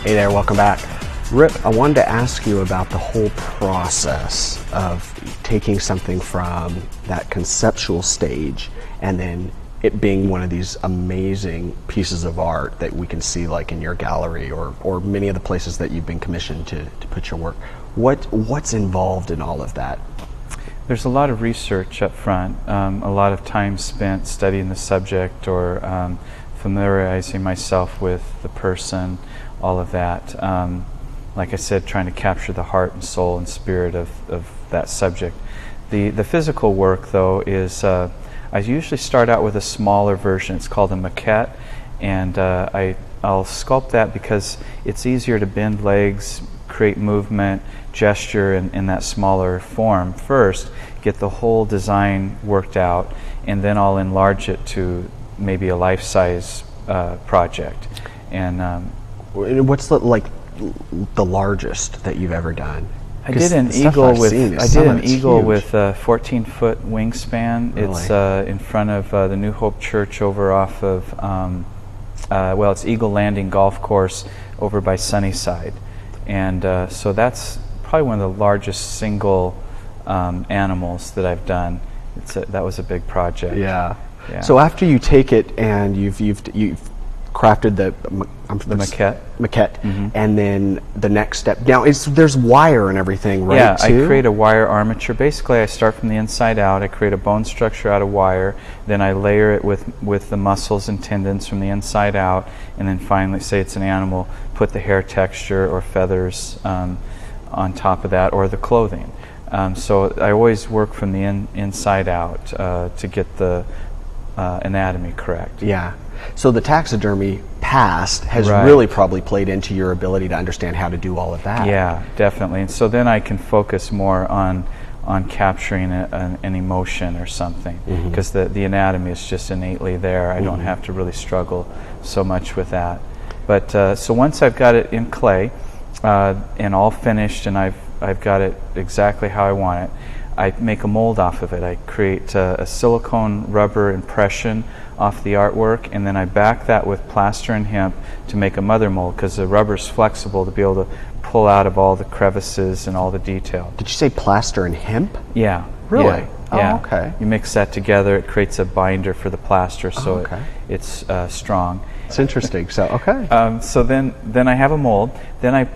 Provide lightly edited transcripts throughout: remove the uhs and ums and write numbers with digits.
Hey there, welcome back. Rip, I wanted to ask you about the whole process of taking something from that conceptual stage and then it being one of these amazing pieces of art that we can see like in your gallery or many of the places that you've been commissioned to put your work. What's involved in all of that? There's a lot of research up front, a lot of time spent studying the subject or familiarizing myself with the person, all of that. Like I said, trying to capture the heart and soul and spirit of that subject. The physical work, though, is I usually start out with a smaller version. It's called a maquette, and I'll sculpt that because it's easier to bend legs, create movement, gesture in that smaller form first, get the whole design worked out, and then I'll enlarge it to maybe a life-size project. And what's the largest that you've ever done? I did an eagle with a 14-foot wingspan. Really? It's in front of the New Hope Church over off of it's Eagle Landing Golf Course over by Sunnyside, and so that's probably one of the largest single animals that I've done. That was a big project. Yeah. So after you take it and you've crafted the maquette, mm-hmm. and then the next step. Now, there's wire and everything, right? Yeah, too? I create a wire armature. Basically, I start from the inside out. I create a bone structure out of wire. Then I layer it with the muscles and tendons from the inside out. And then finally, say it's an animal, put the hair texture or feathers on top of that, or the clothing. So I always work from the inside out to get the anatomy correct. Yeah. So the taxidermy past has really probably played into your ability to understand how to do all of that. Yeah, definitely. And so then I can focus more on capturing an emotion or something, because the anatomy is just innately there. I don't have to really struggle so much with that. But so once I've got it in clay and all finished, and I've got it exactly how I want it, I make a mold off of it. I create a silicone rubber impression off the artwork, and then I back that with plaster and hemp to make a mother mold, because the rubber's flexible to be able to pull out of all the crevices and all the detail. Did you say plaster and hemp? Yeah. Really? Yeah. Oh, okay. You mix that together, it creates a binder for the plaster, so it's strong. It's interesting. So, okay. So then I have a mold. Then I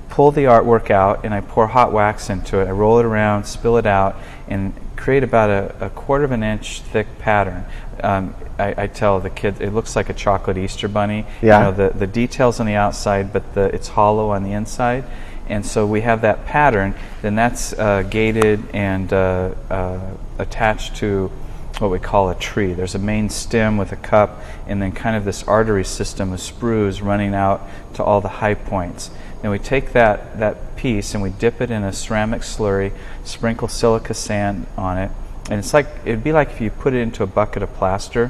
pull the artwork out and I pour hot wax into it. I roll it around, spill it out, and create about a 1/4 inch thick pattern. I tell the kids it looks like a chocolate Easter bunny. Yeah. You know, the details on the outside, but it's hollow on the inside. And so we have that pattern. Then that's gated and attached to what we call a tree. There's a main stem with a cup, and then kind of this artery system of sprues running out to all the high points. Then we take that piece and we dip it in a ceramic slurry, sprinkle silica sand on it, and it'd be like if you put it into a bucket of plaster,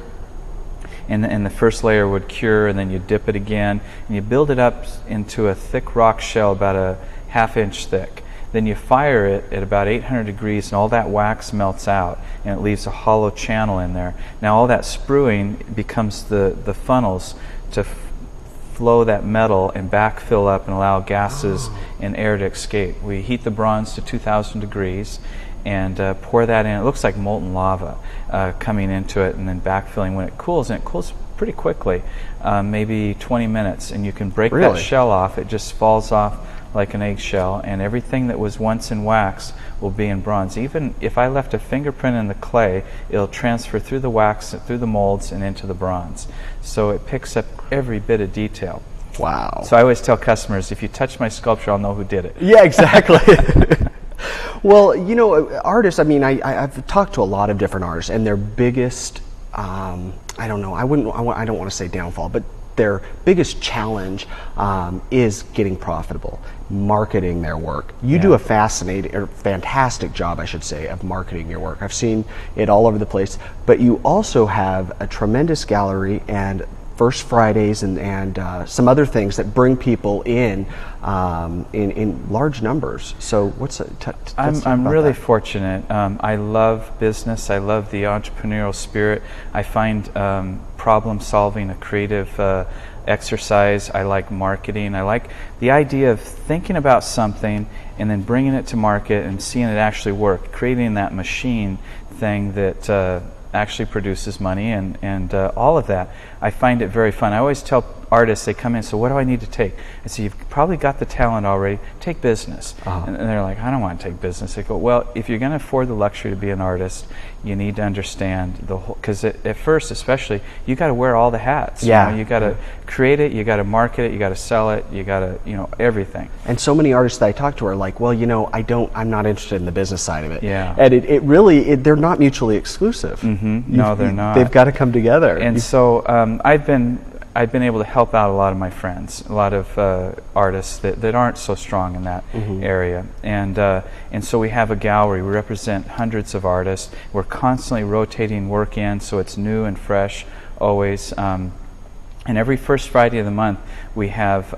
and the first layer would cure, and then you dip it again, and you build it up into a thick rock shell about a 1/2 inch thick. Then you fire it at about 800 degrees, and all that wax melts out, and it leaves a hollow channel in there. Now all that spruing becomes the funnels to flow that metal and backfill up and allow gases and air to escape. We heat the bronze to 2,000 degrees and pour that in. It looks like molten lava coming into it and then backfilling when it cools, and it cools pretty quickly, maybe 20 minutes, and you can break that shell off. It just falls off like an eggshell, and everything that was once in wax will be in bronze. Even if I left a fingerprint in the clay, it'll transfer through the wax, through the molds, and into the bronze. So it picks up every bit of detail. Wow. So I always tell customers, if you touch my sculpture, I'll know who did it. Yeah, exactly. Well, you know, artists, I mean, I've talked to a lot of different artists, and their biggest, I don't want to say downfall, but their biggest challenge is getting profitable, marketing their work. You do a fantastic job, I should say, of marketing your work. I've seen it all over the place, but you also have a tremendous gallery and First Fridays and some other things that bring people in large numbers. So what's I'm really fortunate. I love business. I love the entrepreneurial spirit. I find problem solving, a creative exercise. I like marketing. I like the idea of thinking about something and then bringing it to market and seeing it actually work, creating that machine thing that actually produces money, and all of that. I find it very fun. I always tell artists, they come in, so what do I need to take? I say, you've probably got the talent already, take business. And they're like, I don't want to take business. I go, well, if you're going to afford the luxury to be an artist, you need to understand the whole, because at first especially, you got to wear all the hats. Yeah. You got to create it, you got to market it, you got to sell it, you got to, everything. And so many artists that I talk to are like, well, I'm not interested in the business side of it. Yeah. And it really, they're not mutually exclusive. No, they're not. They've got to come together. And so I've been able to help out a lot of my friends, a lot of artists that aren't so strong in that area, and so we have a gallery. We represent hundreds of artists. We're constantly rotating work in, so it's new and fresh always. And every first Friday of the month, we have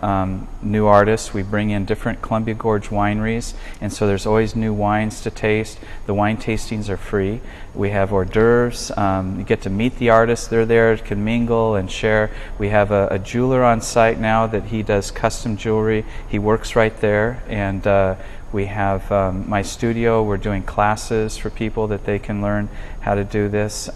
new artists. We bring in different Columbia Gorge wineries, and so there's always new wines to taste. The wine tastings are free. We have hors d'oeuvres. You get to meet the artists. They're there, can mingle and share. We have a jeweler on site now that he does custom jewelry. He works right there, and we have my studio. We're doing classes for people that they can learn how to do this.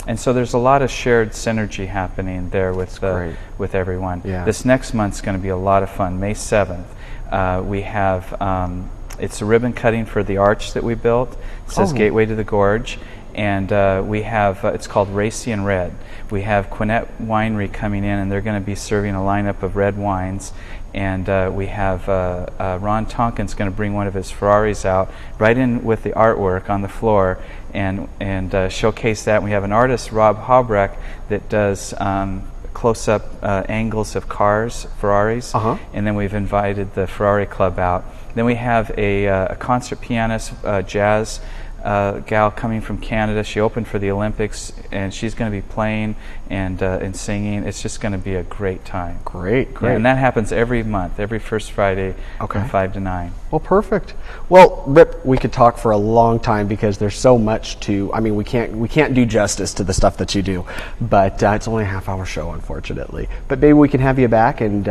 And so there's a lot of shared synergy happening there with everyone. Yeah. This next month's going to be a lot of fun. May 7th, we have it's a ribbon cutting for the arch that we built. It says Gateway to the Gorge, and we have it's called Racy and Red. We have Quinette Winery coming in, and they're going to be serving a lineup of red wines. And we have Ron Tonkin's going to bring one of his Ferraris out right in with the artwork on the floor and showcase that. We have an artist, Rob Hobrecht, that does close-up angles of cars, Ferraris, and then we've invited the Ferrari Club out. Then we have a concert pianist, jazz gal coming from Canada. She opened for the Olympics, and she's going to be playing and singing. It's just going to be a great time. Great. Yeah, and that happens every month, every first Friday from 5 to 9. Well, perfect. Well, Rip, we could talk for a long time because there's so much to. I mean, we can't do justice to the stuff that you do, but it's only a half-hour show, unfortunately. But maybe we can have you back, and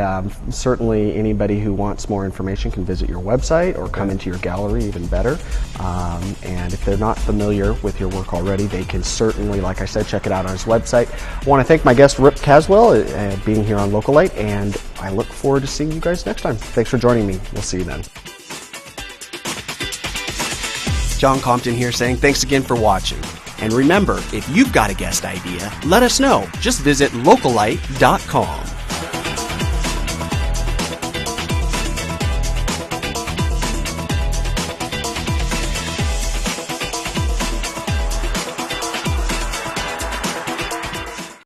certainly anybody who wants more information can visit your website or come into your gallery, even better. And if they're not familiar with your work already, they can certainly, like I said, check it out on his website. I want to thank my guest, Rip Caswell, being here on Localite, and I look forward to seeing you guys next time. Thanks for joining me. We'll see you then. John Compton here saying thanks again for watching. And remember, if you've got a guest idea, let us know. Just visit localite.com.